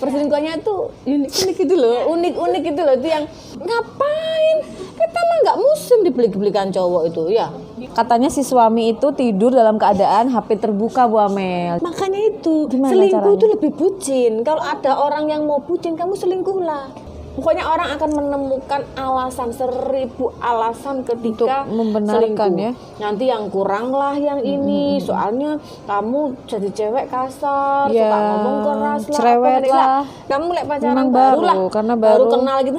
perselingkuhannya tuh unik-unik gitu loh, unik-unik gitu loh. Itu yang ngapain? Kita mah nggak musim dibeli-belikan cowok itu ya. Katanya si suami itu tidur dalam keadaan HP terbuka, Bu Amel. Makanya itu, Gimana selingkuh caranya? itu lebih bucin. Kalau ada orang yang mau bucin, kamu selingkuhlah. Pokoknya orang akan menemukan alasan, 1000 alasan ketika Untuk membenarkan selingkuh. ya. Nanti yang kurang lah yang ini, soalnya kamu jadi cewek kasar, Ya, suka ngomong keras lah, cerewet apa, lah. Kamu lek pacaran Memang baru lah, karena baru baru kenal gitu.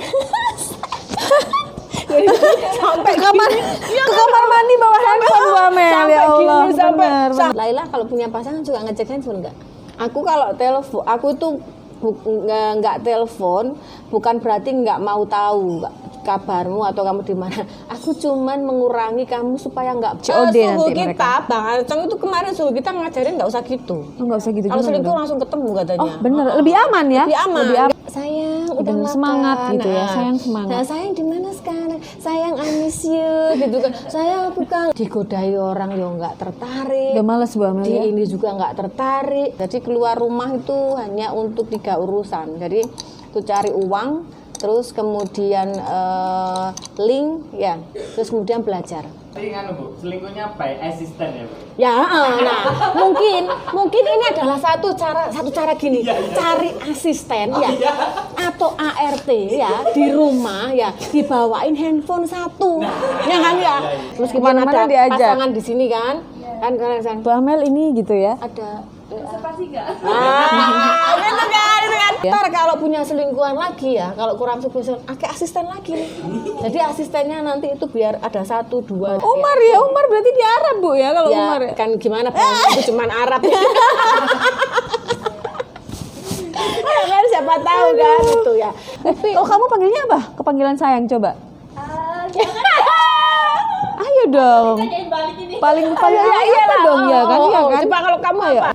Jadi, sampai ke kamar mandi bawa handphone, Bu Amel. sampai Ya Allah, gini, sampai benar. Laila kalau punya pasangan juga ngecek handphone enggak? Aku kalau telepon, aku tuh nggak telepon bukan berarti nggak mau tahu kabarmu atau kamu di mana. Aku cuman mengurangi kamu supaya nggak COD suhu nanti kita. Bang Acong itu kemarin suhu kita ngajarin nggak usah gitu. Oh, nggak usah gitu. Kalau gimana selingkuh dong? langsung ketemu katanya. Oh, bener. Lebih aman ya? Lebih aman. Lebih aman. Sayang, udah Bener, makan. semangat gitu ya, sayang semangat. Nah, sayang di mana sekarang? Sayang I miss you gitu kan. Sayang aku kan digodai orang yang nggak tertarik. Udah males, Bu Amel Di ya? ini juga nggak tertarik. Jadi keluar rumah itu hanya untuk 3 urusan. Jadi itu cari uang, terus kemudian link ya, terus kemudian belajar. Tapi kan Bu, selingkuhnya by asisten ya Bu? Ya, nah mungkin ini adalah satu cara gini, cari asisten ya, atau ART ya di rumah ya, dibawain handphone satu, ya kan ya. Terus kita Kemana-mana ada diajak. pasangan di sini kan kan Bu Amel ini gitu ya? ada. Gitu kan. Ntar kalau punya selingkuhan lagi ya, kalau kurang sukses, pakai asisten lagi nih. Jadi asistennya nanti itu biar ada 1, 2. Umar ya, Umar berarti di Arab, Bu ya kalau Ya, Umar ya? kan gimana Bang? Itu cuman Arab. Ya kan siapa tahu kan itu ya. Oh, kamu panggilnya apa? Kepanggilan sayang coba. Ayo dong. Paling apa dong ya kan? Iya kan? Coba kalau kamu apa?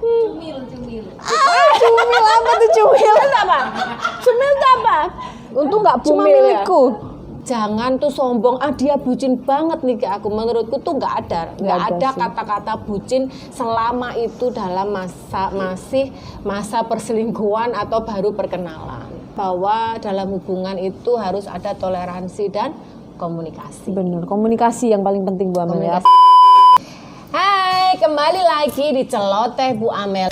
Cumil apa tuh cumil? Apa? Cemil itu apa? Untung nggak Cuma bumil ya. milikku. Jangan tuh sombong, dia bucin banget nih ke aku. Menurutku tuh nggak ada sih. kata-kata bucin selama itu dalam masa perselingkuhan atau baru perkenalan. Bahwa dalam hubungan itu harus ada toleransi dan komunikasi. Bener, komunikasi yang paling penting Bu Amel ya. Hai, kembali lagi di Celoteh Bu Amel.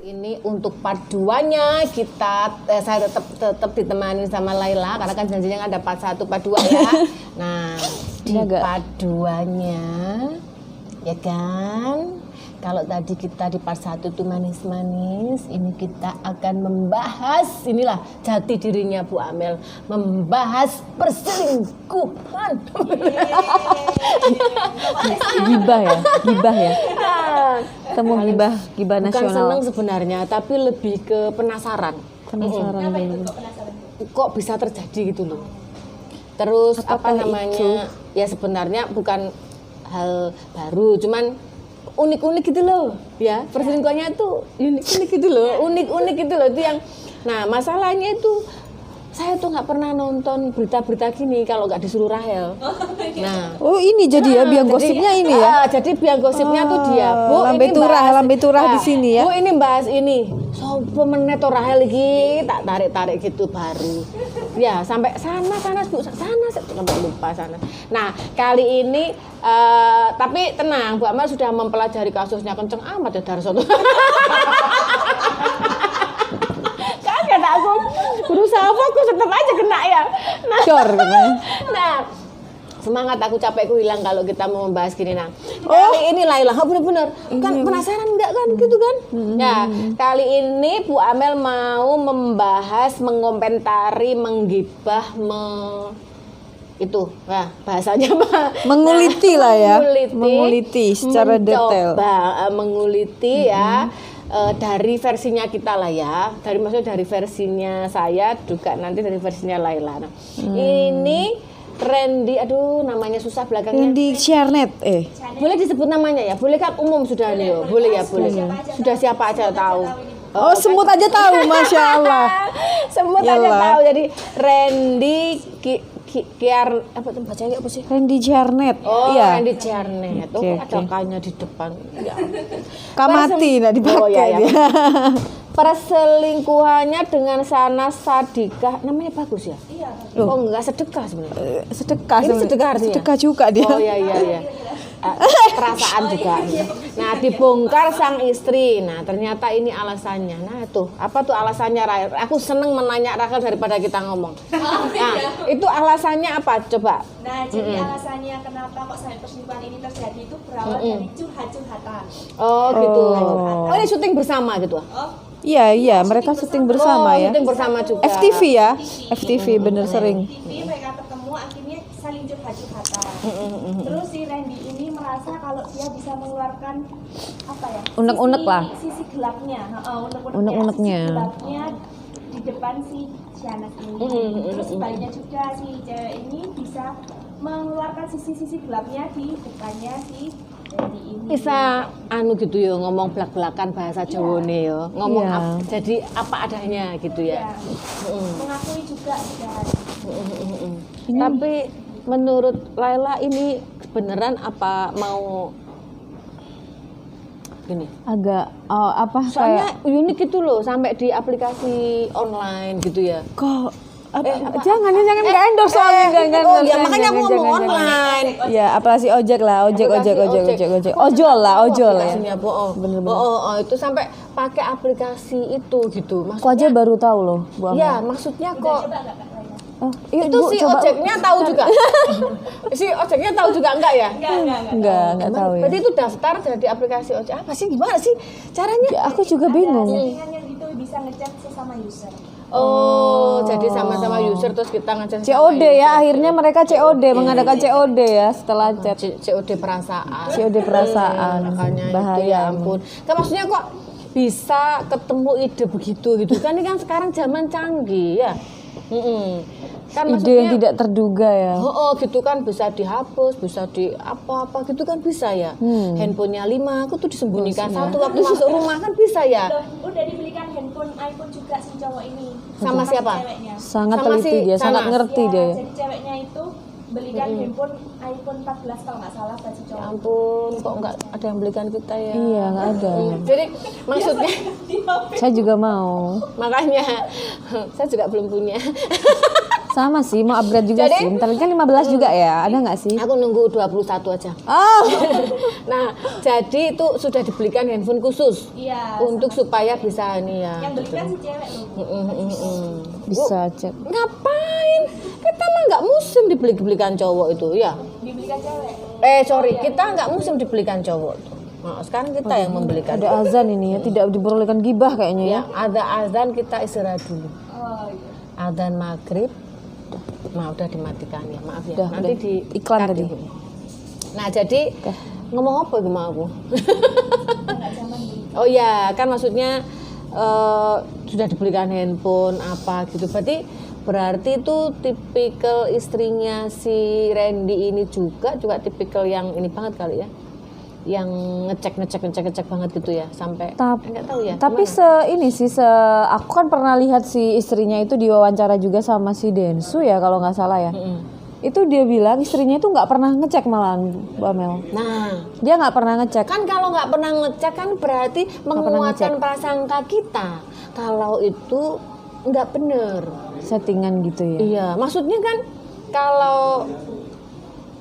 Ini untuk part 2-nya saya tetap ditemani sama Laila karena kan janjinya ada part 1 part 2 ya. Nah, di part 2-nya ya kan. Kalau tadi kita di part 1 tuh manis-manis, ini kita akan membahas inilah jati dirinya Bu Amel, membahas perselingkuhan. Gibah ya. Ketemu gibah Bukan nasional. senang sebenarnya, tapi lebih ke penasaran. Penasaran dulu. Kok bisa terjadi gitu loh. Terus apa Apakah namanya? itu? Ya sebenarnya bukan hal baru, cuman unik-unik gitu loh. Ya, perselingkuhannya tuh unik-unik gitu loh. Unik-unik gitu loh itu yang. Nah, masalahnya itu saya tuh nggak pernah nonton berita-berita gini kalau nggak disuruh Rahel. Nah, Oh ini jadi ya biang gosipnya ini ya. Jadi biang gosipnya tuh dia. Bu, Lambe ini turah di sini ya. Bu, ini bahas ini. Sopo meneh to Rahel iki tak tarik-tarik gitu baru. Ya, sampai sana Bu, sana sampai lupa sana. Nah, kali ini tapi tenang, Bu Amel sudah mempelajari kasusnya kenceng amat ya Darsono. Kata aku berusaha fokus tetap aja kena ya. Cor katanya. Nah, semangat aku capekku hilang kalau kita mau membahas gini nah. Kali ini Laila, bener-bener kan penasaran enggak kan gitu kan? Nah, kali ini Bu Amel mau membahas, mengomentari, menggibah, itu, nah bahasanya apa? Menguliti lah ya. Menguliti secara detail. Menguliti ya. Dari versinya kita lah ya, maksudnya dari versinya saya juga nanti dari versinya Laila. Nah, ini Randy, aduh namanya susah belakangnya. Randy Sharnet, Boleh disebut namanya ya? Boleh kan umum sudah nih, boleh ya boleh. Sudah siapa aja tahu. Oh, semut aja tahu, Masya Allah. Semut Ya aja Allah. tahu. Jadi Randy Kiar apa tuh bacanya apa sih? Randy Jarnet. Oh, Iya. Randy Jarnet. Oh, Oke, ada oke. K-nya di depan. Ya. Kamati enggak dipakai Oh, iya, iya. dia. Perselingkuhannya dengan Sana Sadikah namanya bagus ya? Iya. Oh, enggak sedekah sebenarnya. Sedekah. Ini sebenarnya. sedekah artinya? Sedekah juga dia. Oh iya iya iya. Perasaan juga. Nah, dibongkar sang istri. Nah, ternyata ini alasannya. Nah, tuh, apa tuh alasannya Rahel? Aku seneng menanya Rahel daripada kita ngomong. Nah, itu alasannya apa? Coba. Nah, jadi alasannya kenapa kok sampai perselingkuhan ini terjadi itu berawal dari curhat-curhatan. Oh, gitu. Oh. Oh, ini syuting bersama gitu. Oh, Iya, mereka syuting bersama ya. Syuting bersama juga. FTV ya. FTV bener sering. TV mereka ketemu akhirnya saling curhat-curhatan. Terus si Randy ini merasa kalau dia bisa mengeluarkan apa ya? Unek-unek lah. Sisi gelapnya. Unek-uneknya. Sisi gelapnya di depan si Shanas ini. Terus sebaliknya juga si cewek ini bisa mengeluarkan sisi-sisi gelapnya di depannya si Randy ini. Bisa anu gitu ya ngomong belak-belakan bahasa Jawane ya. Ngomong Iya. jadi apa adanya gitu ya. Ya, mengakui juga dan Tapi menurut Laila ini beneran apa mau gini? Agak apa kayak Soalnya unik itu loh sampai di aplikasi online gitu ya. kok jangan nggak endorse soalnya jangan. Oh ya makanya aku ngomong online. Ya, apalagi ojek lah, ojol lah, Aplikasinya, ya. Bener-bener. Itu sampai pakai aplikasi itu gitu. Aku aja baru tahu loh, Bu Amel. Ya, maksudnya kok Oh, iya, itu Bu, si coba. ojeknya tahu juga. Si ojeknya tahu juga enggak ya? Enggak tahu ya. Berarti itu daftar dari aplikasi ojek. Apa sih gimana sih caranya? Ya, aku juga bingung. settingan yang itu bisa ngechat sesama user. Oh, jadi sama-sama user terus kita ngechat sama COD user. ya, akhirnya mereka COD, mengadakan COD ya setelah chat. COD perasaan. COD perasaan. Makanya itu Bahaya. ya ampun. Kan maksudnya kok bisa ketemu ide begitu gitu kan ini kan sekarang zaman canggih ya. Kan Ide yang tidak terduga ya. Oh, gitu kan bisa dihapus, bisa di apa-apa gitu kan bisa ya. Handphonenya 5, aku tuh disembunyikan satu waktu masuk rumah kan bisa ya. Loh, udah dibelikan handphone iPhone juga si cowok ini. Sama siapa? Ceweknya. Sangat Sama teliti si dia, sangat Sanas. ngerti Ya, dia ya. jadi ceweknya itu belikan handphone iPhone 14 kalau nggak salah buat si Ya cowok. ampun, kok nggak ada yang belikan kita ya? Iya, nggak ada. Jadi maksudnya Saya juga mau. makanya saya juga belum punya. Sama sih, mau upgrade juga Jadi- sih. Bentar lagi kan 15 juga ya, ada nggak sih? Aku nunggu 21 aja. Oh, Nah, jadi itu sudah dibelikan handphone khusus Iya. untuk supaya bisa ini ya. Yang belikan si cewek loh. bisa cek. Ngapain? Kita mah nggak musim dibelikan cowok itu ya. Dibelikan cewek. Sorry, kita nggak musim dibelikan cowok itu. Nah, sekarang kita yang membelikan. Ada azan ini ya, tidak diperbolehkan gibah kayaknya ya. Ya, ada azan kita istirahat dulu. Oh iya. Azan maghrib, udah dimatikan ya, maaf ya. Udah, Nanti udah. di Iklan cut tadi. itu. Nah, jadi ngomong apa gimana aku? Nggak zaman dulu. Oh ya, kan maksudnya sudah dibelikan handphone apa gitu. Berarti itu tipikal istrinya si Randy ini juga tipikal yang ini banget kali ya. Yang ngecek banget gitu ya sampai enggak tahu ya. Tapi aku kan pernah lihat si istrinya itu diwawancara juga sama si Densu ya kalau nggak salah ya. Itu dia bilang istrinya itu nggak pernah ngecek malahan, Bu Amel. Nah, Dia nggak pernah ngecek. kan kalau nggak pernah ngecek kan berarti pernah menguatkan ngecek. prasangka kita kalau itu nggak bener. Settingan gitu ya. Iya, maksudnya kan kalau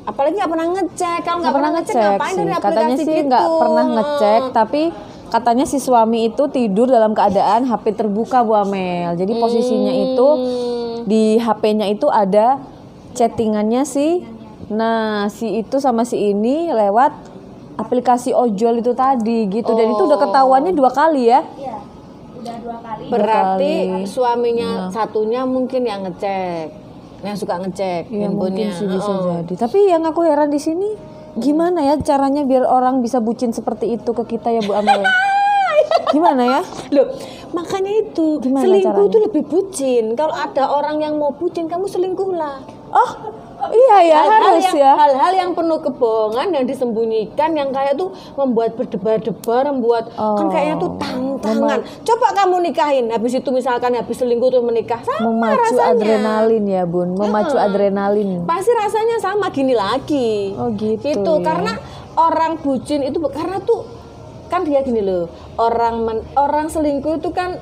apalagi nggak pernah ngecek, kalau nggak pernah ngecek ngapain sih. dari aplikasi Katanya sih gitu? nggak pernah ngecek, tapi katanya si suami itu tidur dalam keadaan HP terbuka, Bu Amel. Jadi posisinya itu di HP-nya itu ada chattingannya si itu sama si ini lewat aplikasi ojol itu tadi gitu. Dan itu udah ketahuannya 2 kali ya. Iya. Udah 2 kali. Berarti kali. suaminya satunya mungkin yang ngecek, yang suka ngecek Ya mungkin handphonenya. sih bisa jadi. Tapi yang aku heran di sini gimana ya caranya biar orang bisa bucin seperti itu ke kita ya Bu Amel? Gimana ya? Loh, makanya itu Gimana selingkuh caranya? itu lebih bucin. Kalau ada orang yang mau bucin, kamu selingkuhlah. Oh, iya ya, harus ya. Hal-hal yang penuh kebohongan yang disembunyikan yang kayak tuh membuat berdebar-debar, membuat kan kayaknya tuh tantangan. Coba kamu nikahin, habis itu misalkan habis selingkuh tuh menikah, sama Memacu rasanya. adrenalin ya, Bun. Memacu adrenalin. Pasti rasanya sama gini lagi. Oh, gitu Gitu, ya. karena orang bucin itu karena tuh kan dia gini loh. Orang selingkuh itu kan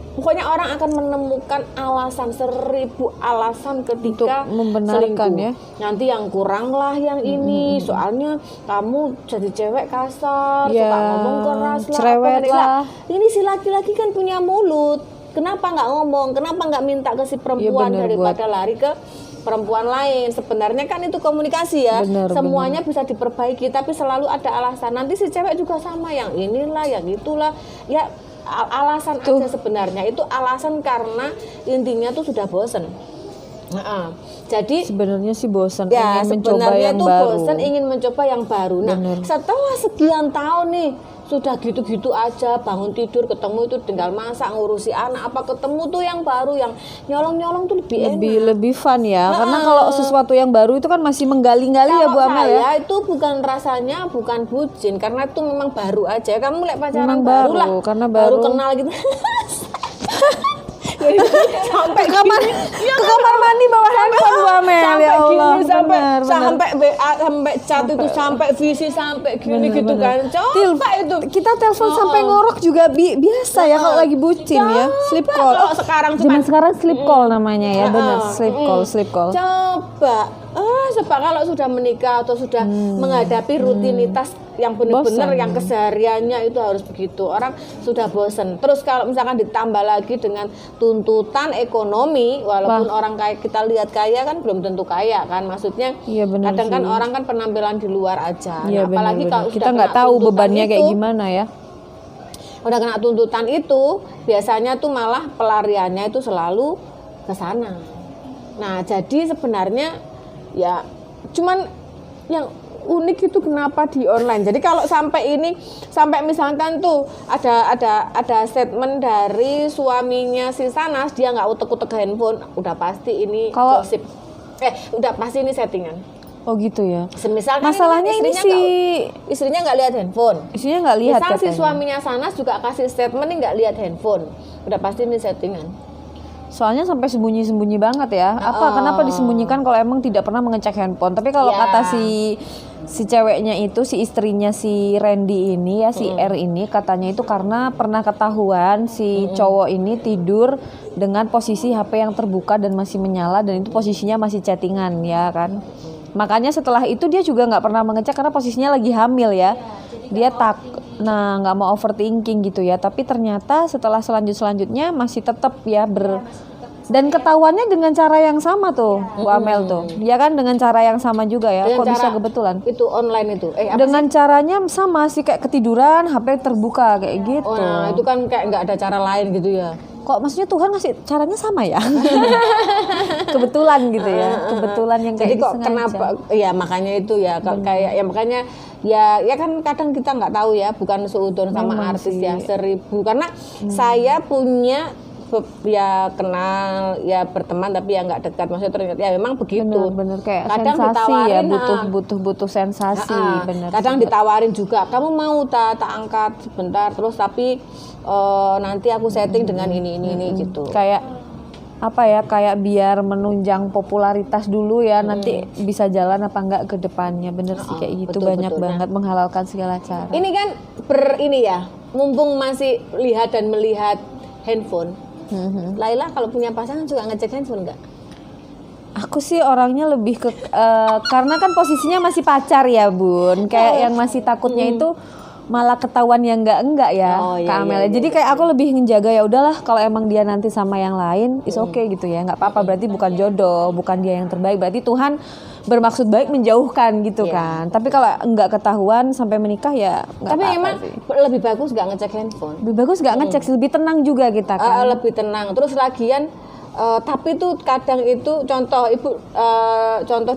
pokoknya orang akan menemukan alasan 1000 alasan ketika Untuk membenarkan selingkuh. ya. Nanti yang kurang lah yang ini, soalnya kamu jadi cewek kasar, Ya, suka ngomong keras lah, cerewet apa, lah. Ini si laki-laki kan punya mulut. Kenapa nggak ngomong? Kenapa nggak minta ke si perempuan bener, daripada lari ke perempuan lain? Sebenarnya kan itu komunikasi ya. Bener, Semuanya bisa diperbaiki, tapi selalu ada alasan. Nanti si cewek juga sama, yang inilah, yang itulah. Ya alasan aja sebenarnya. Itu alasan karena intinya tuh sudah bosen. Jadi Sebenarnya sih bosan ya ingin mencoba sebenarnya yang tuh baru. bosan ingin mencoba yang baru. Nah, setelah sekian tahun nih sudah gitu-gitu aja, bangun tidur ketemu itu tinggal masak, ngurusi anak, apa ketemu tuh yang baru yang nyolong-nyolong tuh lebih enak. Lebih fun ya. Karena kalau sesuatu yang baru itu kan masih menggali-gali ya Bu Kalau Amel ya. saya itu bukan rasanya bukan bucin, karena itu memang baru aja. Kamu mulai pacaran Memang baru baru, lah, karena baru baru. kenal gitu. Jadi, sampai Ke kamar mandi bawa handphone Bu Amel sampai ya Allah. gini, sampai Benar, benar. sampai WA, sampai chat itu, sampai visi, sampai gini gitu kan. Coba itu Kita telepon sampai ngorok juga biasa ya kalau lagi bucin ya. Sleep call. Kalau sekarang cuma Zaman sekarang sleep call namanya ya. Benar, sleep call. coba sebab kalau sudah menikah atau sudah menghadapi rutinitas yang benar-benar Bosan. yang kesehariannya itu harus begitu, orang sudah bosen. Terus kalau misalkan ditambah lagi dengan tuntutan ekonomi, walaupun orang kaya, kita lihat kaya kan belum tentu kaya kan, maksudnya Iya, benar kadang kan sih. orang kan penampilan di luar aja. Iya Nah, apalagi benar. kalau Kita sudah nggak kena tahu tuntutan bebannya kayak itu, gimana ya. udah kena tuntutan itu biasanya tuh malah pelariannya itu selalu ke sana. Nah, jadi sebenarnya ya cuman yang unik itu kenapa di online. Jadi kalau sampai misalkan tuh ada statement dari suaminya si Sanas, dia nggak utek-utek handphone, udah pasti ini Kalau- gosip. Udah pasti ini settingan. Oh gitu ya. Semisal kan Masalahnya ini istrinya nggak lihat handphone. Isinya nggak lihat Misal si katanya. suaminya Sanas juga kasih statement nih nggak lihat handphone, udah pasti ini settingan. Soalnya sampai sembunyi-sembunyi banget ya. Kenapa disembunyikan kalau emang tidak pernah mengecek handphone? Tapi kalau Ya. kata si ceweknya itu, si istrinya si Randy ini ya, si R ini katanya itu karena pernah ketahuan si cowok ini tidur dengan posisi HP yang terbuka dan masih menyala, dan itu posisinya masih chattingan ya kan. Makanya setelah itu dia juga nggak pernah mengecek karena posisinya lagi hamil ya. Dia nggak mau overthinking gitu ya. Tapi ternyata setelah selanjutnya masih tetap ya dan ketahuannya dengan cara yang sama tuh Bu Amel tuh. Dia kan dengan cara yang sama juga ya. Dengan Kok bisa cara- kebetulan? Itu online itu. Dengan caranya sama sih, kayak ketiduran, HP terbuka kayak gitu. Nah, itu kan kayak nggak ada cara lain gitu ya. Kok maksudnya Tuhan ngasih caranya sama ya? Kebetulan gitu ya. Kebetulan yang kayak Jadi kok disengaja. kenapa? Ya makanya itu ya kayak ya makanya ya kan kadang kita nggak tahu ya, bukan seudon sama Memang artis sih. ya 1000 karena saya punya ya kenal ya berteman tapi ya nggak dekat, maksudnya ternyata ya memang begitu. Bener-bener kayak Kadang sensasi ya, ditawarin, butuh sensasi, bener. kadang ditawarin juga, kamu mau tak angkat sebentar terus tapi nanti aku setting dengan ini gitu. Kayak apa ya, kayak biar menunjang popularitas dulu ya, nanti bisa jalan apa enggak ke depannya. Bener sih kayak gitu, betul, banyak betul. banget menghalalkan segala cara. Ini kan ini ya, mumpung masih lihat dan melihat handphone. Laila kalau punya pasangan juga ngecek handphone nggak? Aku sih orangnya lebih ke karena kan posisinya masih pacar ya Bun, kayak yang masih takutnya itu malah ketahuan yang enggak ya Kak Amel. Jadi kayak aku lebih ngejaga, ya udahlah kalau emang dia nanti sama yang lain is okay gitu ya, nggak apa-apa, berarti bukan jodoh, bukan dia yang terbaik, berarti Tuhan bermaksud baik menjauhkan gitu kan. Tapi kalau enggak ketahuan sampai menikah ya nggak Tapi apa-apa emang sih. lebih bagus nggak ngecek handphone. Lebih bagus nggak ngecek sih, lebih tenang juga kita kan. Lebih tenang. Terus lagian tapi tuh kadang itu contoh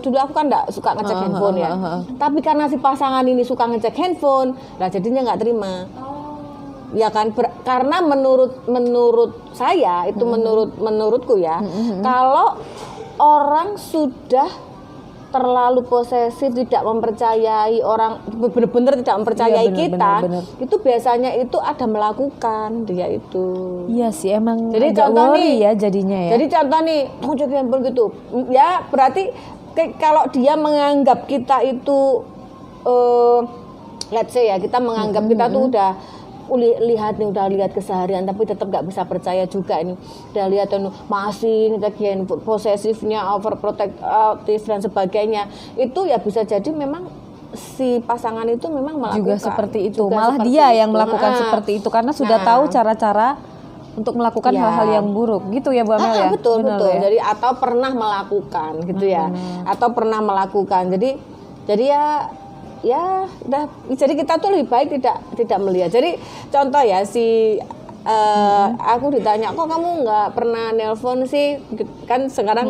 dulu aku kan nggak suka ngecek handphone ya. Tapi karena si pasangan ini suka ngecek handphone, lah jadinya nggak terima. Ya kan, karena menurut saya itu menurutku ya, kalau orang sudah terlalu posesif, tidak mempercayai orang, benar-benar tidak mempercayai Iya, benar, kita, benar. itu biasanya itu ada melakukan dia itu. Iya sih, emang Jadi agak contoh worry nih, ya jadinya ya. Jadi contoh nih, mau coba handphone gitu, ya berarti kalau dia menganggap kita itu, let's say ya, kita menganggap kita tuh udah udah lihat keseharian, tapi tetap nggak bisa percaya juga ini. Udah lihat masih ini bagian posesifnya, overprotective dan sebagainya. Itu ya bisa jadi memang si pasangan itu memang melakukan juga seperti itu. juga Malah seperti dia itu. yang melakukan seperti itu karena sudah tahu cara-cara untuk melakukan Ya. hal-hal yang buruk. Gitu ya Bu Amel ya? Betul, Benar betul. ya? Jadi atau pernah melakukan gitu ya. Atau pernah melakukan. Jadi ya udah, jadi kita tuh lebih baik tidak melihat. Jadi contoh ya aku ditanya, kok kamu nggak pernah nelpon sih, kan sekarang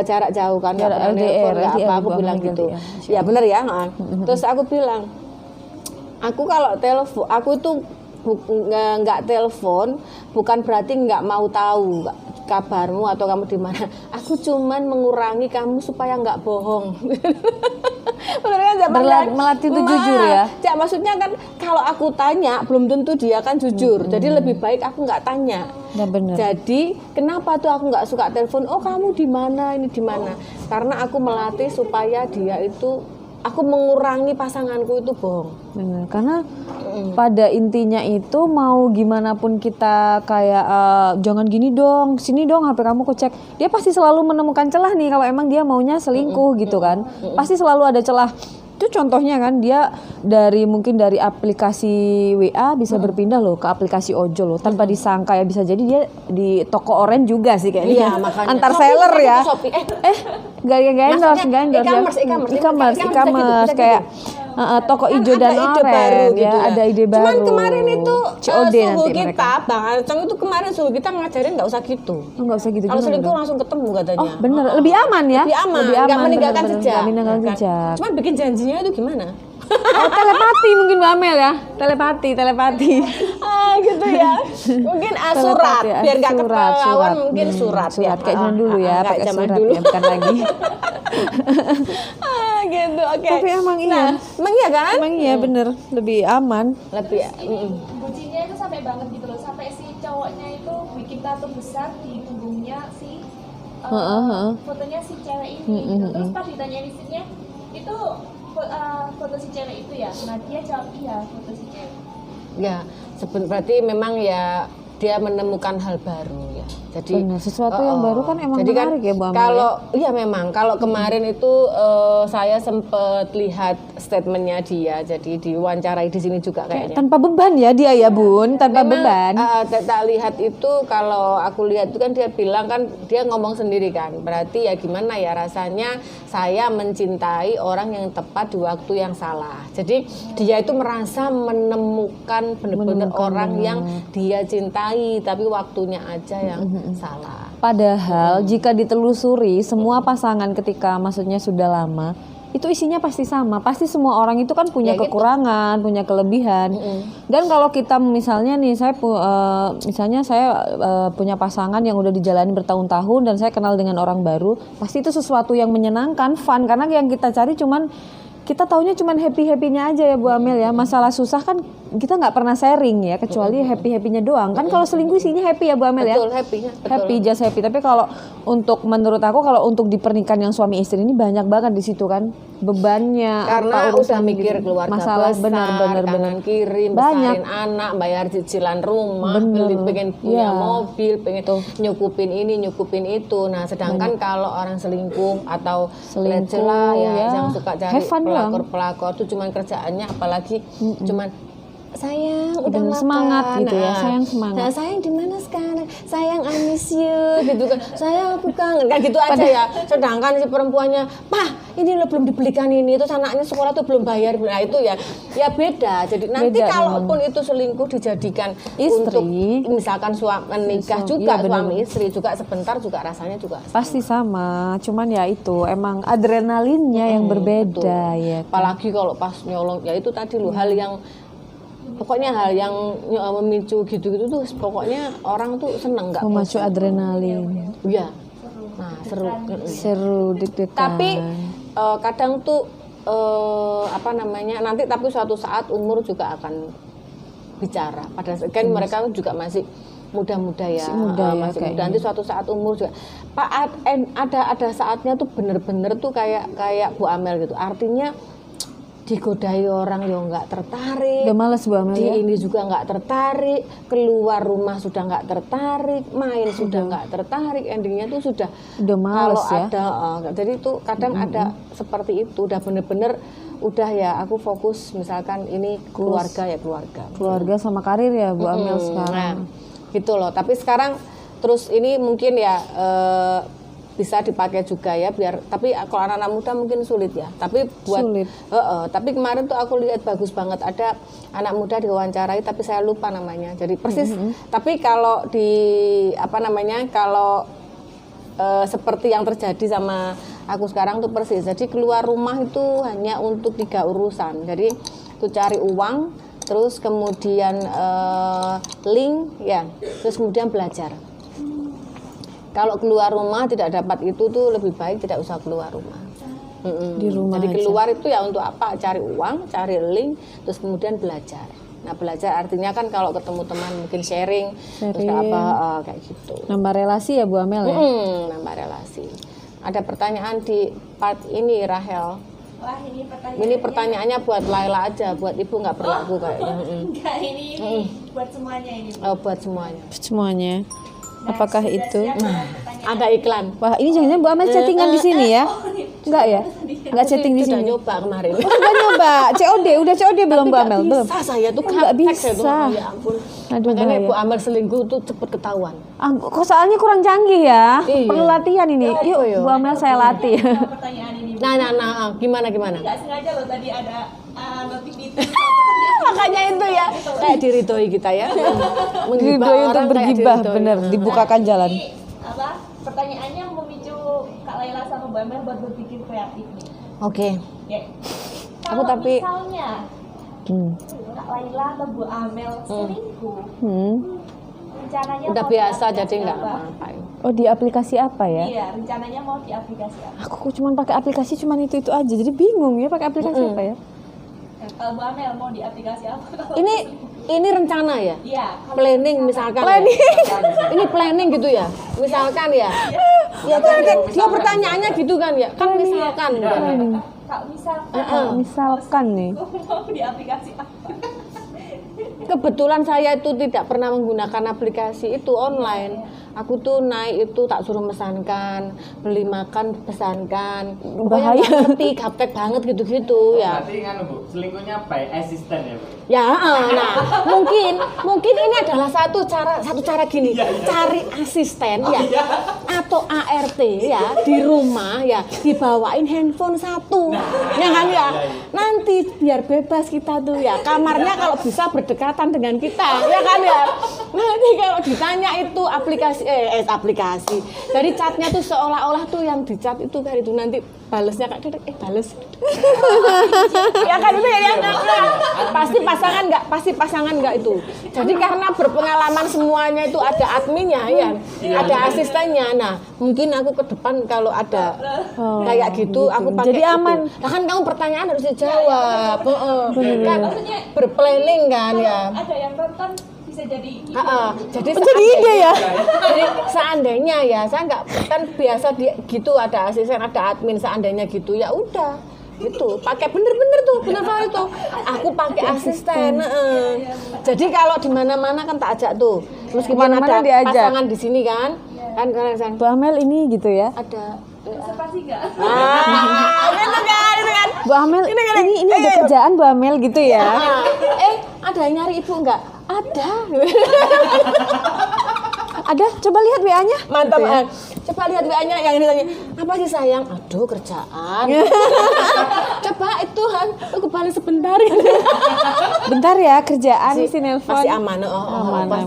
jarak jauh kan, nggak pernah nelpon nggak apa, aku bilang gitu ya benar ya. Terus aku bilang, aku kalau telepon, aku itu nggak telepon bukan berarti nggak mau tahu kabarmu atau kamu di mana. Aku cuman mengurangi kamu supaya nggak bohong. Bener kan, melatih itu jujur ya. Ya maksudnya kan kalau aku tanya belum tentu dia kan jujur. Jadi lebih baik aku nggak tanya. Ya, bener. Jadi kenapa tuh aku nggak suka telepon? Oh kamu di mana, ini di mana? Karena aku melatih supaya dia itu, aku mengurangi pasanganku itu bohong. Benar, karena pada intinya itu mau gimana pun kita kayak jangan gini dong, sini dong HP kamu ku cek. Dia pasti selalu menemukan celah nih kalau emang dia maunya selingkuh gitu kan. Pasti selalu ada celah. Itu contohnya kan dia mungkin dari aplikasi WA bisa berpindah loh ke aplikasi ojol loh tanpa disangka ya, bisa jadi dia di toko oren juga sih kayaknya. Iya, makanya. Antar Shopee, seller ya. Shopee. Gak endorse E-commerce bisa kayak toko Kan hijau ada dan ide oren baru ya, gitu ada ide baru. Cuman kemarin itu COD suhu nanti kita, mereka. Bang Acong itu kemarin suhu kita ngajarin nggak usah gitu. Nggak usah gitu. Kalau gimana selingkuh dong? langsung ketemu katanya. Oh bener, lebih aman ya? Lebih aman, nggak meninggalkan bener-bener. jejak. Nggak meninggalkan Kan? jejak. Cuman bikin janjinya itu gimana? Oh telepati mungkin Bu Amel ya? Telepati. Gitu ya. Mungkin surat, Telepati ya, biar nggak surat. ketahuan mungkin surat ya. Kayak zaman dulu ya, kayak pakai zaman surat dulu. ya, bukan lagi. Gitu, oke. Tapi emang iya. Nah, emang iya kan? Emang iya bener, lebih aman. Lebih Bucinnya itu sampai banget gitu loh, sampai si cowoknya itu bikin tato besar di punggungnya si fotonya si cewek ini gitu. Terus pas ditanyain istrinya itu foto si cewek itu ya, nah dia jawab iya foto si cewek. Ya, berarti memang ya dia menemukan hal baru ya. Jadi Benar, sesuatu yang baru kan emang jadi menarik ya Bu Amel. Kalau iya memang kalau kemarin itu saya sempat lihat statementnya dia, jadi diwawancarai di sini juga kayaknya. Tanpa beban ya dia ya Bun, tanpa Memang, beban. tak lihat itu, kalau aku lihat itu kan dia bilang kan, dia ngomong sendiri kan, berarti ya gimana ya rasanya saya mencintai orang yang tepat di waktu yang salah. Jadi dia itu merasa menemukan benar-benar orang yang dia cintai, tapi waktunya aja yang salah. Padahal jika ditelusuri semua pasangan ketika maksudnya sudah lama itu isinya pasti sama, pasti semua orang itu kan punya Ya, gitu. kekurangan, punya kelebihan. Dan kalau kita misalnya nih saya punya pasangan yang udah dijalani bertahun-tahun dan saya kenal dengan orang baru, pasti itu sesuatu yang menyenangkan, fun, karena yang kita cari cuman kita taunya cuman happy-happynya aja ya Bu Amel ya. Masalah susah kan kita nggak pernah sharing ya, kecuali happy-happynya doang. Kan kalau selingkuh isinya happy ya Bu Amel ya. Betul, happy-nya. Betul. Happy, just happy. Tapi kalau menurut aku kalau untuk di pernikahan yang suami istri ini banyak banget di situ kan bebannya, Karena apa, udah urusan mikir gitu. keluarga Masalah besar, benar. kanan kiri, Banyak. besarin anak, bayar cicilan rumah, Bener. pengen punya Iya. mobil, pengen nyukupin ini, nyukupin itu. Nah, sedangkan kalau orang selingkuh atau Selingkuh, lecela ya, ya. yang suka cari Have fun doang. pelakor itu cuman kerjaannya, apalagi cuman sayang udah Bener, makan. semangat gitu ya, sayang semangat. Nah, sayang di mana sekarang? Sayang I miss you gitu kan. Sayang aku kangen kan gitu aja ya. Sedangkan si perempuannya, "Pah, ini lo belum dibelikan ini, terus anaknya sekolah tuh belum bayar." Nah, itu ya beda. Jadi nanti Beda kalaupun itu selingkuh dijadikan Istri. untuk misalkan menikah Iya, juga, bener. suami istri juga sebentar juga rasanya juga Pasti sama, cuman ya itu emang adrenalinnya yang berbeda ya. apalagi kalau pas nyolong, ya itu tadi loh, hal yang pokoknya hal yang memicu gitu-gitu tuh pokoknya orang tuh seneng, nggak Memacu bosan. adrenalin. Iya. Nah, seru. Seru deg-degan. Tapi kadang tuh apa namanya? Nanti tapi suatu saat umur juga akan bicara. Pada saat kan mereka juga masih muda-muda ya, masih muda. Nanti suatu saat umur juga. Pak ada saatnya tuh bener-bener tuh kayak Bu Amel gitu. Artinya digodai orang yang nggak tertarik, udah males Bu Amel ya? Ini juga nggak tertarik, keluar rumah sudah nggak tertarik, main sudah nggak tertarik, endingnya tuh sudah males kalau ya? ada, jadi tuh kadang ada seperti itu, udah bener-bener udah ya aku fokus misalkan ini keluarga ya Keluarga sama karir ya Bu Amel Nah, sekarang. gitu loh. Tapi sekarang terus ini mungkin ya bisa dipakai juga ya biar, tapi kalau anak-anak muda mungkin sulit ya, tapi buat Sulit. tapi kemarin tuh aku lihat bagus banget ada anak muda diwawancarai tapi saya lupa namanya, jadi persis tapi kalau di apa namanya kalau seperti yang terjadi sama aku sekarang tuh persis, jadi keluar rumah itu hanya untuk 3 urusan, jadi tuh cari uang, terus kemudian link ya, terus kemudian belajar. Kalau keluar rumah tidak dapat itu tuh lebih baik tidak usah keluar rumah. Di rumah Jadi aja. keluar itu ya untuk apa? Cari uang, cari link, terus kemudian belajar. Nah belajar artinya kan kalau ketemu teman mungkin sharing. Terus apa kayak gitu. Nambah relasi ya Bu Amel ya? Nambah relasi. Ada pertanyaan di part ini Rahel. Wah, Ini pertanyaannya buat Laila aja, buat ibu nggak berlaku kayaknya. Enggak, ini buat semuanya ini. Oh, buat semuanya. Semuanya. Apakah itu? Ada iklan. Wah, ini jangan-jangan Bu Amel chattingan di sini ya? Enggak ya? Enggak chatting di Sudah sini. nyoba kemarin. Oh, sudah nyoba. COD, udah COD belum Bu Amel? Belum. Bisa saya tuh Nggak kaptek saya tuh. bisa. Ya ampun. Aduh, Makanya bahaya. Bu Amel selingkuh tuh cepet ketahuan. Kok soalnya kurang canggih ya? Iya. Perlu latihan ini. Yuk, iya. Bu Amel saya latih. Pertanyaan ini. Nah, gimana? Enggak sengaja loh tadi ada notif itu. Makanya itu ya, kayak diridhoi kita ya. Ridhoi untuk orang kayak bergibah, diridhoi. bener. Dibukakan jalan. Ini apa? Pertanyaannya memicu Kak Laila sama Bu Amel buat berpikir kreatif nih. Oke. Ya. Aku Kalau tapi- misalnya Kak Laila atau Bu Amel selingkuh, rencananya Udah mau biasa di jadi nggak apa? apa-apa. Oh, di aplikasi apa ya? Iya, rencananya mau di aplikasi apa? Aku cuma pakai aplikasi cuman itu aja. Jadi bingung ya pakai aplikasi apa ya? Nah, kalau Bu Amel mau di aplikasi apa? Kalau Ini rencana ya? Iya, kalau Planning misalkan. Planning. Ini planning gitu ya. Misalkan ya. Ya kan dia pertanyaannya gitu kan ya. Kan misalkan. kalau misalkan Misalkan nih. mau di aplikasi apa? Kebetulan saya itu tidak pernah menggunakan aplikasi itu online. Aku tuh naik itu tak suruh mesankan, beli makan pesankan. Pokoknya Bahaya. nggak ngerti, gaptek banget gitu-gitu ya. Berarti kan Bu, selingkuhnya by assistant ya Bu? Ya, nah mungkin ini adalah satu cara gini, cari asisten ya, atau ART ya di rumah ya, dibawain handphone satu, ya kan ya. Nanti biar bebas kita tuh ya, kamarnya kalau bisa berdekatan dengan kita, ya kan ya. Nanti kalau ditanya itu aplikasi, jadi chatnya tuh seolah-olah tuh yang dicat itu kan itu nanti balesnya kak bales. Ya kan itu ya pasti pasangan nggak itu. Jadi karena berpengalaman semuanya itu ada adminnya ya, ada asistennya. Nah mungkin aku ke depan kalau ada kayak gitu aku pakai. Jadi aman. Nah kan kamu pertanyaan harus dijawab. Kan Maksudnya berplanning kan ya. ada yang nonton bisa jadi Jadi ide ya. Jadi seandainya ya saya nggak kan biasa gitu ada asisten ada admin seandainya gitu ya udah itu pakai bener-bener itu aku pakai asisten. Jadi kalau di mana-mana kan tak ajak tuh terus gimana Kemana-mana ada diajak. pasangan di sini kan kan Bu Amel ini gitu ya. ada observasi nggak? gitu kan Bu Amel ini ada kerjaan Bu Amel gitu ya. ada yang nyari ibu nggak ada. Ada, coba lihat WA-nya. Mantap. Coba lihat WA-nya yang ini tanya, apa sih sayang? Aduh, kerjaan. Coba itu aku balik sebentar. Bentar ya, kerjaan si nelpon. Pasti aman.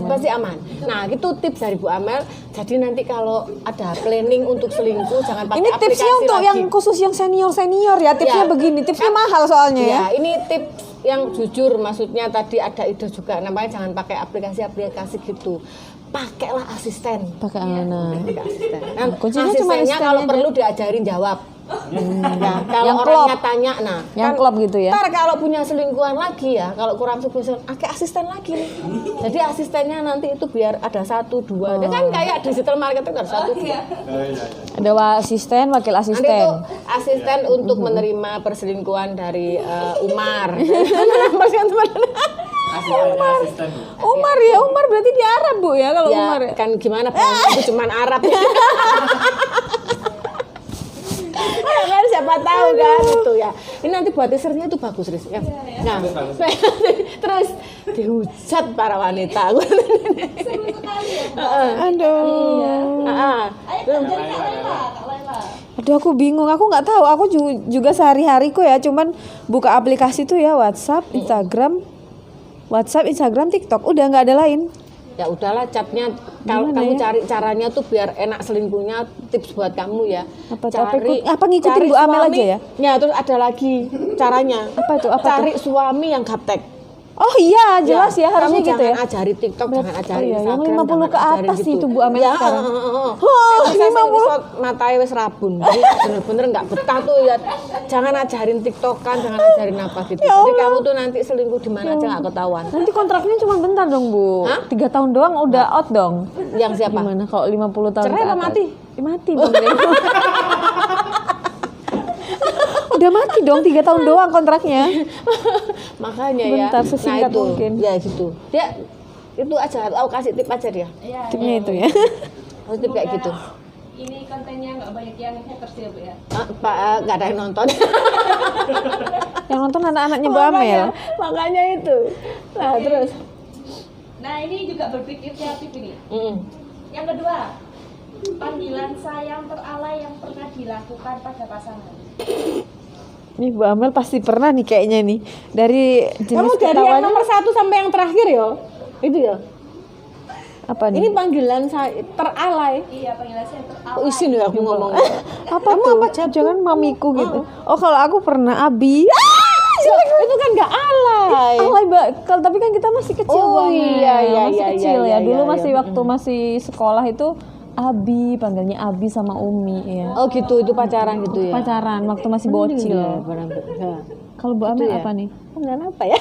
Pasti aman. Nah, itu tips dari Bu Amel. Jadi nanti kalau ada planning untuk selingkuh jangan pakai Ini aplikasi tipsnya untuk lagi. yang khusus yang senior ya. Tipsnya Ya. begini, tipsnya mahal soalnya ya. Ya, ini tips yang jujur, maksudnya tadi ada ide juga namanya jangan pakai aplikasi gitu. pakailah asisten. Pakai anak. Pakai asisten. Kan Kuncinya cuma asistennya kalau asistennya perlu diajarin jawab. Nah, kalau Yang orangnya klop. tanya, nah Yang klop gitu ya. Ntar kalau punya selingkuhan lagi ya, kalau kurang sukses, pakai asisten lagi nih. Jadi asistennya nanti itu biar ada 1, 2. Dia kan kayak digital marketing ada 1, 2. Ada asisten, wakil Nanti itu asisten. asisten untuk menerima perselingkuhan dari Umar. Asisten. Umar ya, Umar berarti di Arab Bu ya kalau Ya, Umar ya. kan gimana itu cuman Arab. Ya kan siapa tahu kan itu ya. Ini nanti buat teasernya itu bagus Riz ya. Nah, terus dihujat para wanita. Seru sekali ya. Aduh. Ayo jadi Kak Laila. Aduh aku bingung, aku nggak tahu. Aku juga sehari-hariku ya, cuman buka aplikasi tuh ya WhatsApp, Instagram, TikTok, udah nggak ada lain. Ya udahlah catnya kalau Gimana kamu ya? cari caranya tuh biar enak selingkuhnya, tips buat kamu ya. Apa tuh? Apa ngikutin Bu Amel aja ya? Ya terus ada lagi caranya. Apa itu? Apa cari suami yang gaptek. Oh iya, jelas ya, harusnya kamu gitu ya. jangan ajari TikTok, jangan ajari iya, yang Instagram. 50 ke jangan ajarin atas itu Bu Amel ya, sekarang. Oh, 50 matanya wis rabun. Jadi bener-bener nggak betah tuh ya. Jangan ajarin TikTokan, jangan ajarin apa gitu. Jadi kamu tuh nanti selingkuh di mana aja nggak ketahuan. Nanti kontraknya cuma bentar dong Bu. Hah? 3 tahun doang udah out dong. Yang siapa? Gimana kalau 50 tahun Cerai ke apa atas? mati? Mati dong. Udah mati dong, 3 tahun doang kontraknya. Makanya Bentar, ya. sesingkat itu, mungkin. Ya gitu. Dia itu aja, aku kasih tip aja dia. Iya. Tipnya itu ya. Kasih tip kayak gitu. Ini kontennya nggak banyak yang haters ya Bu ya. Pak nggak ada yang nonton. Yang nonton anak-anaknya Bu Amel. Makanya itu. Nah terus. Nah ini juga berpikir kreatif ini. Mm. Yang kedua, panggilan sayang teralay yang pernah dilakukan pada pasangan. Nih Bu Amel pasti pernah nih kayaknya nih. Dari jenis Kamu dari yang ketawanya nomor 1 sampai yang terakhir ya. Itu ya. apa nih? Ini panggilan saya teralay. Iya, panggilan sayang Kok teralay. isin ya aku ngomong. Apa tuh? Jangan mamiku gitu. Oh kalau aku pernah Abi. Itu kan nggak alay. Alay bakal, tapi kan kita masih kecil Oh, banget. iya, iya, masih iya, kecil iya, ya. Dulu iya, masih iya. waktu masih sekolah itu Abi, panggilnya Abi sama Umi ya. Oh gitu, itu pacaran gitu ya. Pacaran waktu masih bocil. Ya, ya. Kalau Bu Amel ya? apa nih? Panggilan apa ya?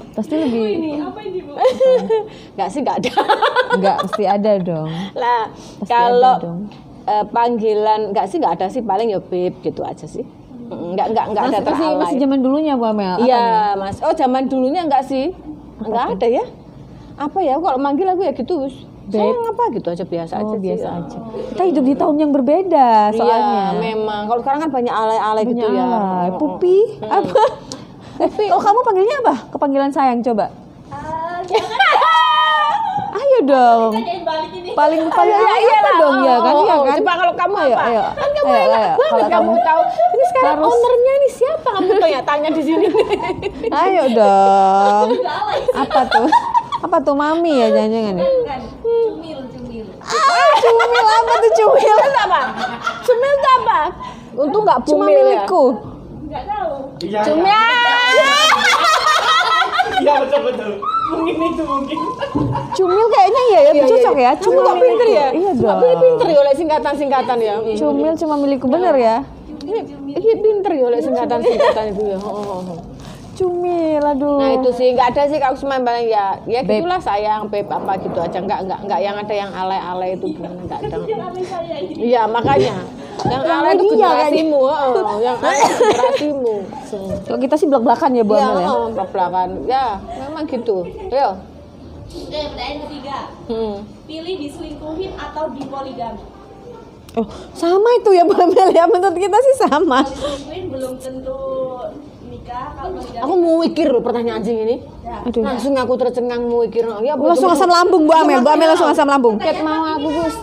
Pasti lebih Apa ini Bu? Nggak sih, nggak ada. enggak mesti ada dong. Lah, Pasti kalau ada dong. panggilan nggak ada sih, paling ya babe gitu aja sih. Nggak ada teralay. Masih zaman dulunya Bu Amel. Apa nih? Iya, Mas. Oh, zaman dulunya enggak sih? Enggak ada ya? Apa ya? Kalau manggil aku ya gitu, Wis. Sayang apa gitu aja, biasa aja. Oh, sih. biasa aja. Kita hidup di tahun yang berbeda soalnya. Iya, memang. Kalau sekarang kan banyak alay-alay gitu Banyak ya. alay. Pupi apa? Pupi. Oh, kamu panggilnya apa? Kepanggilan sayang coba. Jangan Ayo dong. tanyain balik ini. Paling apa iyalah. dong ya kan? Iya kan? Coba kalau kamu Ayo, apa? ayo. Kan kamu Ayo, enak ayo. banget Kalau kamu kamu tahu. Ini sekarang harus- ownernya ini siapa? Kamu tanya di sini. Ayo dong. Apa tuh? Apa tuh mami ya jangan-jangan ya? Kan cumil. Cumil apa tuh cumil? apa? Cumil itu apa? Untung nggak Cuma bumil ya. milikku. Enggak tahu. Iya. Cumil. Iya betul. Mungkin itu mungkin. Cumil kayaknya iya ya, cocok ya. Cumil kok pinter ya? Iya Cuma dong. pinter ya oleh singkatan-singkatan ya. Cumil cuma milikku bener ya. Ini pinter ya oleh singkatan-singkatan itu ya. Cumil, aduh. Nah itu sih nggak ada sih, kalau cuma paling ya gitulah sayang, babe apa gitu aja, nggak yang ada yang alay-alay itu bukan, nggak ada. Yang apa saya ini? Iya makanya yang alay itu dia generasimu, yang alay generasimu. Kalau kita sih belak-belakan ya Bu Iya, Amel ya. belak-belakan. Ya memang gitu. Yo. Pertanyaan ketiga. Pilih diselingkuhin atau dipoligami? Oh, sama itu ya Bu Amel ya. Menurut kita sih sama. Kalau diselingkuhin belum tentu nikah, kalau poligami Aku mau mikir loh pertanyaan anjing ini. ya. Aduh. Langsung aku tercengang mau mikir. Ya, Langsung asam lambung Bu Amel. Bu Amel langsung asam lambung. Ket mau aku Gus.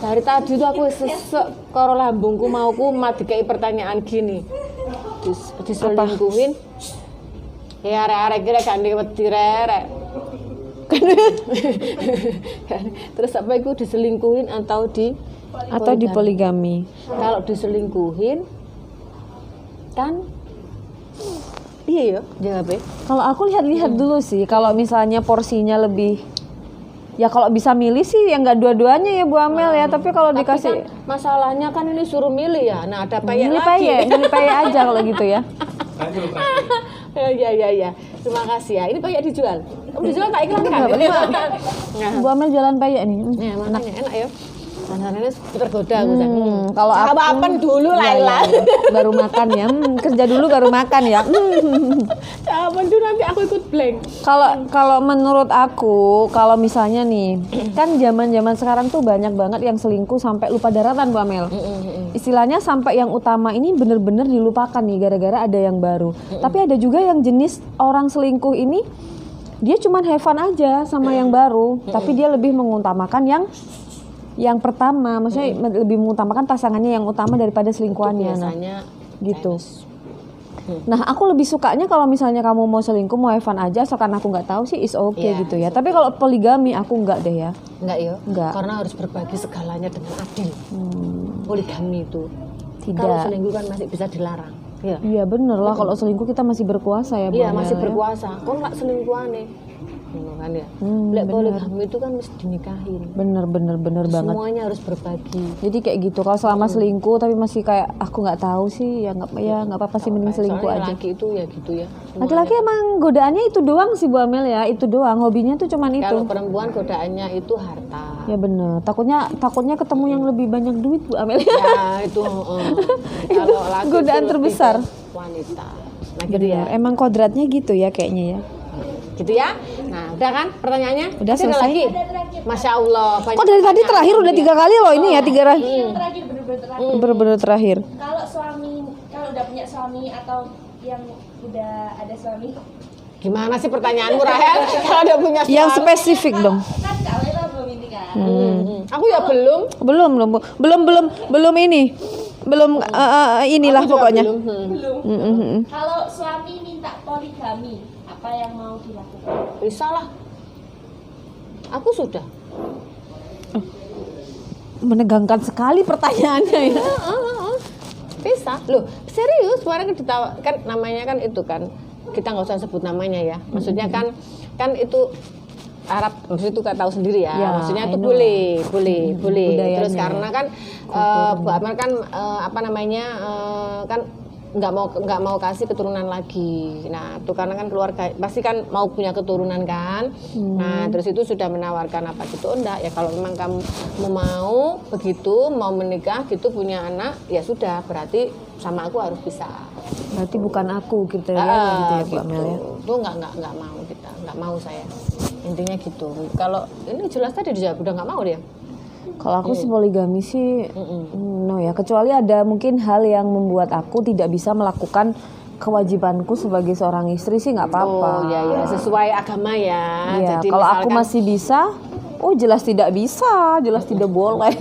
Dari tadi tuh aku sesek karo lambungku mauku mati kayak pertanyaan gini. Diselingkuhin. Ya arek-arek kira kan wedi rerek. Terus apa itu diselingkuhin atau dipoligami. Kalau diselingkuhin kan iya ya jawabnya. Kalau aku lihat-lihat dulu sih, kalau misalnya porsinya lebih Ya kalau bisa milih sih ya nggak dua-duanya ya Bu Amel ya. Tapi kalau Tapi dikasih kan masalahnya kan ini suruh milih ya. Nah, ada payek lagi. milih payek aja kalau gitu ya. Ya. Terima kasih ya. Ini payek dijual. Dijual tak iklan kan? Bu Amel jualan payek nih. Nah, makanya enak ya. Sana-sana tergoda aku. Kalau aku Sarapan dulu Iya, Laila. iya. Baru makan ya. Kerja dulu baru makan ya. Sarapan dulu nanti aku ikut blank. Kalau menurut aku, kalau misalnya nih, kan zaman-zaman sekarang tuh banyak banget yang selingkuh sampai lupa daratan Bu Amel. Istilahnya sampai yang utama ini bener-bener dilupakan nih gara-gara ada yang baru. Tapi ada juga yang jenis orang selingkuh ini dia cuman have fun aja sama yang baru, tapi dia lebih mengutamakan yang pertama, maksudnya lebih mengutamakan pasangannya yang utama daripada selingkuhannya. Biasanya Gitu. Nah, aku lebih sukanya kalau misalnya kamu mau selingkuh, mau have fun aja, so karena aku nggak tahu sih is okay Iya, gitu ya. Tapi kalau poligami aku nggak deh ya. enggak ya? Enggak. Karena harus berbagi segalanya dengan adil. Poligami itu. Tidak. Kalau selingkuh kan masih bisa dilarang. Iya. Iya bener lah, kalau selingkuh kita masih berkuasa ya Bu Iya, Amel masih ya. berkuasa. Kok enggak selingkuhan nih? Kan ya. Lek poligami itu kan mesti dinikahin. Bener banget. Semuanya harus berbagi. Jadi kayak gitu. Kalau selama selingkuh tapi masih kayak aku nggak tahu sih, ya nggak apa-apa sih, mending selingkuh Soalnya aja. laki itu ya gitu ya. Laki-laki emang godaannya itu doang sih Bu Amel ya, itu doang. Hobinya tuh cuman itu. Kalau perempuan godaannya itu harta. Ya bener. Takutnya ketemu yang lebih banyak duit Bu Amel. Ya itu kalau laki godaan itu lebih terbesar. ke wanita. Nah gitu ya. Emang kodratnya gitu ya kayaknya ya. Gitu ya. Nah, udah kan pertanyaannya? Udah Masih ada selesai. lagi? Masya Allah. Kok dari tadi terakhir udah 3 kali loh ini ya, 3 kali. Yang terakhir bener-bener terakhir. Bener-bener terakhir. Kalau udah punya suami atau yang udah ada suami, Gimana sih pertanyaanmu Rahel? Kalau udah punya suami. Yang spesifik dong. kan Kak Laila belum ini kan. Aku ya belum. Belum ini. Belum inilah Aku juga pokoknya. belum. Kalau suami minta poligami, apa yang mau dilakukan? Bisa lah. Aku sudah. Menegangkan sekali pertanyaannya ya. Bisa. Loh, serius kemarin kan kan namanya kan itu kan. Kita nggak usah sebut namanya ya. Maksudnya kan itu Arab, maksudnya itu kan tahu sendiri ya. Ya, Maksudnya itu I know. boleh. Budayanya. Terus karena kan Bu Amel kan kan nggak mau kasih keturunan lagi. Nah, itu karena kan keluarga pasti kan mau punya keturunan kan. Nah, terus itu sudah menawarkan apa gitu. Oh, enggak ya, kalau memang kamu mau begitu, mau menikah gitu punya anak, ya sudah, berarti sama aku harus bisa. Berarti bukan aku kriterianya gitu ya Bu Amel ya. Itu nggak mau kita, nggak mau saya. Intinya gitu. Kalau ini jelas tadi dijawab udah nggak mau dia. Kalau aku sih poligami sih no ya, kecuali ada mungkin hal yang membuat aku tidak bisa melakukan kewajibanku sebagai seorang istri sih nggak apa-apa. Oh ya, sesuai agama ya. Iya, Jadi kalau aku misalkan, masih bisa, oh jelas tidak bisa, jelas tidak boleh.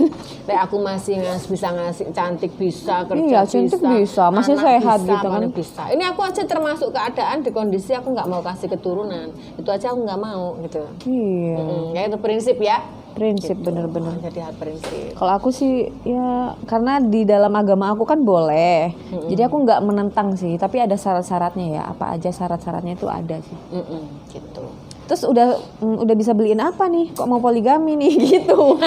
kayak aku masih bisa ngasih cantik bisa, kerja Iya, cantik bisa, masih anak sehat bisa, gitu kan. mana bisa. Ini aku aja termasuk keadaan di kondisi aku nggak mau kasih keturunan. Itu aja aku nggak mau gitu. Iya, Ya itu prinsip ya. prinsip bener-bener. Jadi hal prinsip. Kalau aku sih ya karena di dalam agama aku kan boleh, jadi aku nggak menentang sih, tapi ada syarat-syaratnya ya. Apa aja syarat-syaratnya itu ada sih. Gitu. Terus udah bisa beliin apa nih? Kok mau poligami nih gitu?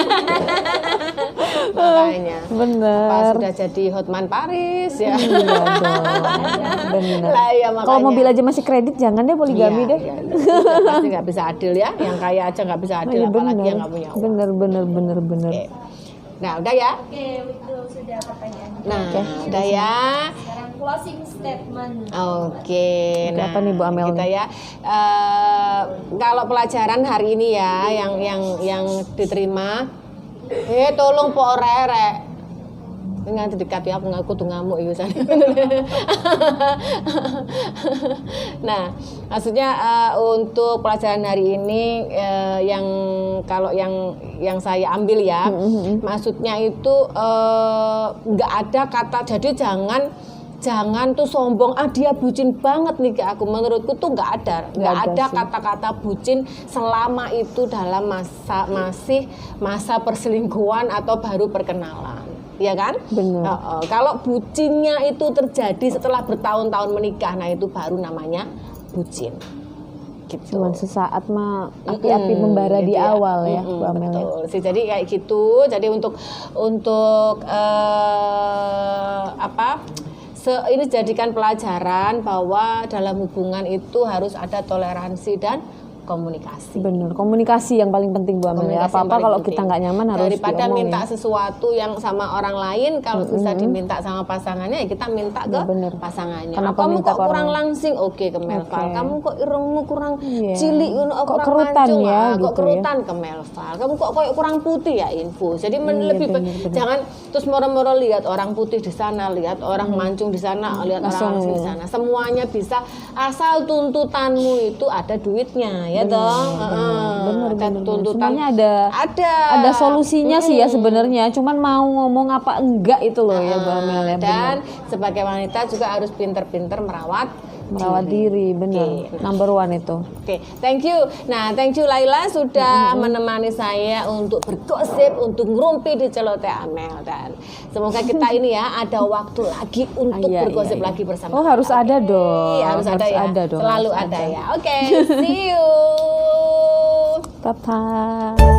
Makanya. Bener. Pas sudah jadi Hotman Paris ya. Iya dong, bener. Lah ya makanya. Kalau mobil aja masih kredit, jangan deh poligami deh. Iya. Pasti nggak bisa adil ya. Yang kaya aja nggak bisa adil, Iya, apalagi bener. yang nggak punya uang. Bener. Oke. Nah udah ya. Oke, itu sudah pertanyaannya. Nah udah ya. Sekarang closing statement. Oke. Ada apa nih, Bu Amel? Kita ya. Kalau pelajaran hari ini ya, yang diterima. Tolong Pak Rere. Nganti dekat ya, aku ngaku tuh ngamuk ya sana. Nah, maksudnya untuk pelajaran hari ini yang saya ambil ya, maksudnya itu nggak ada kata, jadi jangan tuh sombong, dia bucin banget nih ke aku. Menurutku tuh nggak ada sih. kata-kata bucin selama itu dalam masa perselingkuhan atau baru perkenalan, ya kan? Benar. Kalau bucinnya itu terjadi setelah bertahun-tahun menikah, nah itu baru namanya bucin. gitu. Cuman sesaat mah api-api membara di gitu ya. awal ya Bu Amel. Ya. Betul sih, jadi kayak gitu. Jadi untuk ini jadikan pelajaran bahwa dalam hubungan itu harus ada toleransi dan komunikasi. Bener, komunikasi yang paling penting Bu Amel ya. Komunikasi Apa-apa yang paling kalau penting. kita nggak nyaman harus Daripada diomongin. minta sesuatu yang sama orang lain, kalau bisa diminta sama pasangannya, ya kita minta ke bener. pasangannya. Kenapa Kamu minta kok ke orang kurang lain? langsing, oke ke Melval. Oke. Kamu kok irungmu kurang Iya. cilik, Kok kurang kerutan mancung, ya, kok gitu ya. kerutan ke Melval. Kamu kok kurang putih ya info. Jadi lebih bener. jangan terus moro-moro lihat orang putih di sana, lihat orang mancung di sana, lihat orang langsing di sana. Semuanya bisa asal tuntutanmu itu ada duitnya, ya dong. Bener. Tuntutan Semuanya ada solusinya sih ya sebenarnya. Cuman mau ngomong apa enggak itu loh ya Bu Amel ya. Dan sebagai wanita juga harus pinter-pinter merawat Merawat diri, bener. Number one itu. Oke, thank you. Nah, thank you Laila sudah menemani saya untuk bergosip, untuk ngerumpi di Celoteh Amel, dan semoga kita ini ya ada waktu lagi untuk Iya, bergosip iya. lagi bersama. Oh harus ada dong. Iya, harus ada ya. dong. Selalu harus ada ya. Oke, see you. Bye-bye.